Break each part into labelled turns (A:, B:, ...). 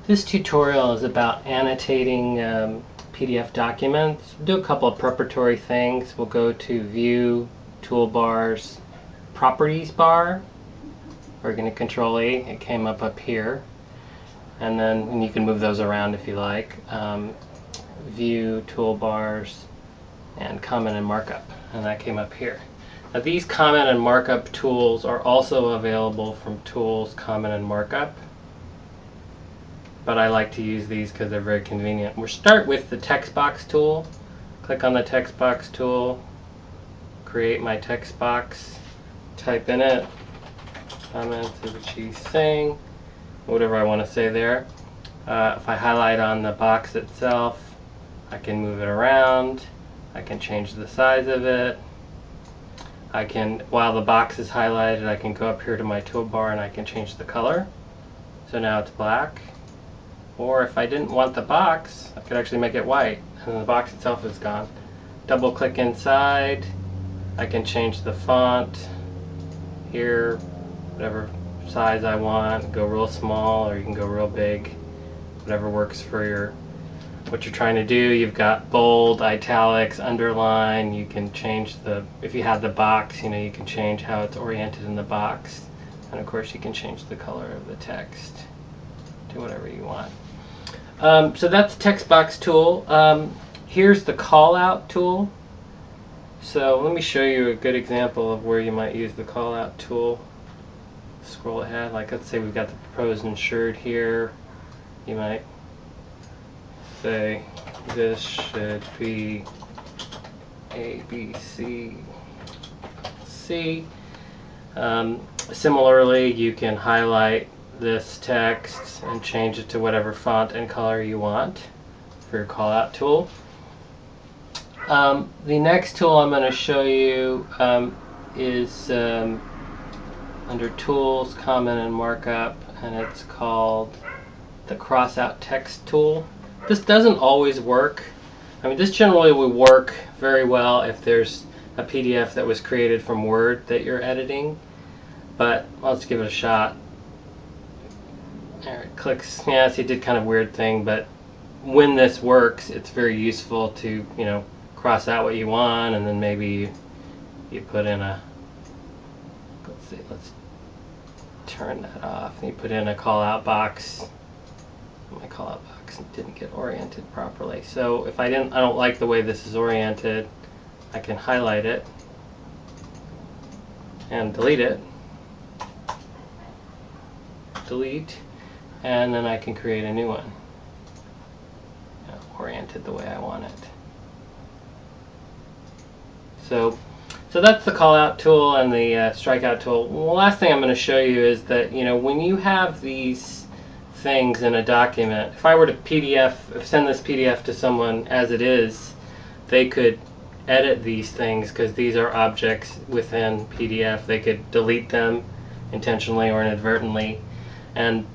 A: This tutorial is about annotating PDF documents. We'll do a couple of preparatory things. We'll go to View, Toolbars, Properties bar. We're going to Control E. It came up here. And then you can move those around if you like. View, Toolbars, and Comment and Markup. And that came up here. Now these comment and markup tools are also available from Tools, Comment and Markup. But I like to use these because they're very convenient. We'll start with the text box tool. Click on the text box tool, create my text box, type in it, comment to the cheese thing, whatever I want to say there. If I highlight on the box itself, I can move it around. I can change the size of it. I can, while the box is highlighted, I can go up here to my toolbar and I can change the color. So now it's black. Or if I didn't want the box, I could actually make it white, and the box itself is gone. Double click inside. I can change the font here, whatever size I want. Go real small, or you can go real big, whatever works for what you're trying to do. You've got bold, italics, underline. You can change if you have the box, you can change how it's oriented in the box, and of course you can change the color of the text to whatever you want. So that's the text box tool. Here's the callout tool. So let me show you a good example of where you might use the callout tool. Scroll ahead, like let's say we've got the proposed insured here. You might say this should be A, B, C, C. Similarly, you can highlight this text and change it to whatever font and color you want for your callout tool. The next tool I'm going to show you is under Tools, Comment and Markup, and it's called the Crossout Text tool. This doesn't always work. This generally will work very well if there's a PDF that was created from Word that you're editing, but let's give it a shot. There it clicks. Yeah, see, it did kind of weird thing, but when this works, it's very useful to cross out what you want, and then maybe you put in a, let's turn that off, and you put in a call out box. My call out box didn't get oriented properly, so if I don't like the way this is oriented, I can highlight it and delete it. Delete. And then I can create a new one, oriented the way I want it. So that's the callout tool and the strikeout tool. Well, the last thing I'm going to show you is that when you have these things in a document, if I were to send this PDF to someone as it is, they could edit these things because these are objects within PDF. They could delete them intentionally or inadvertently, and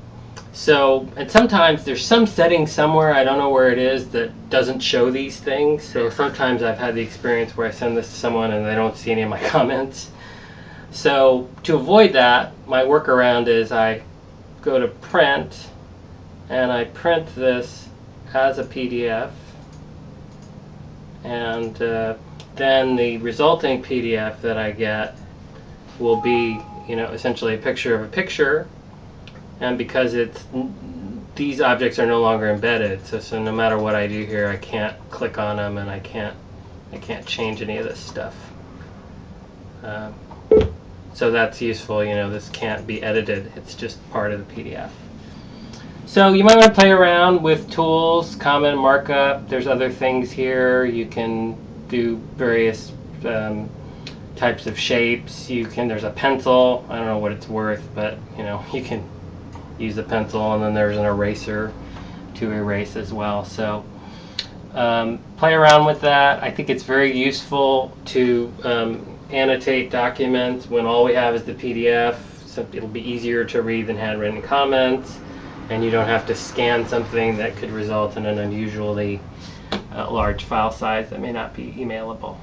A: sometimes there's some setting somewhere, I don't know where it is, that doesn't show these things. So sometimes I've had the experience where I send this to someone and they don't see any of my comments. So to avoid that, my workaround is I go to Print, and I print this as a PDF, and then the resulting PDF that I get will be essentially a picture of a picture. And because these objects are no longer embedded, so no matter what I do here, I can't click on them, and I can't change any of this stuff. So that's useful. This can't be edited. It's just part of the PDF. So you might want to play around with Tools, Comment and Markup. There's other things here. You can do various types of shapes. There's a pencil. I don't know what it's worth, but you can use a pencil, and then there's an eraser to erase as well. So play around with that. I think it's very useful to annotate documents when all we have is the PDF. So it'll be easier to read than handwritten comments, and you don't have to scan something that could result in an unusually large file size that may not be emailable.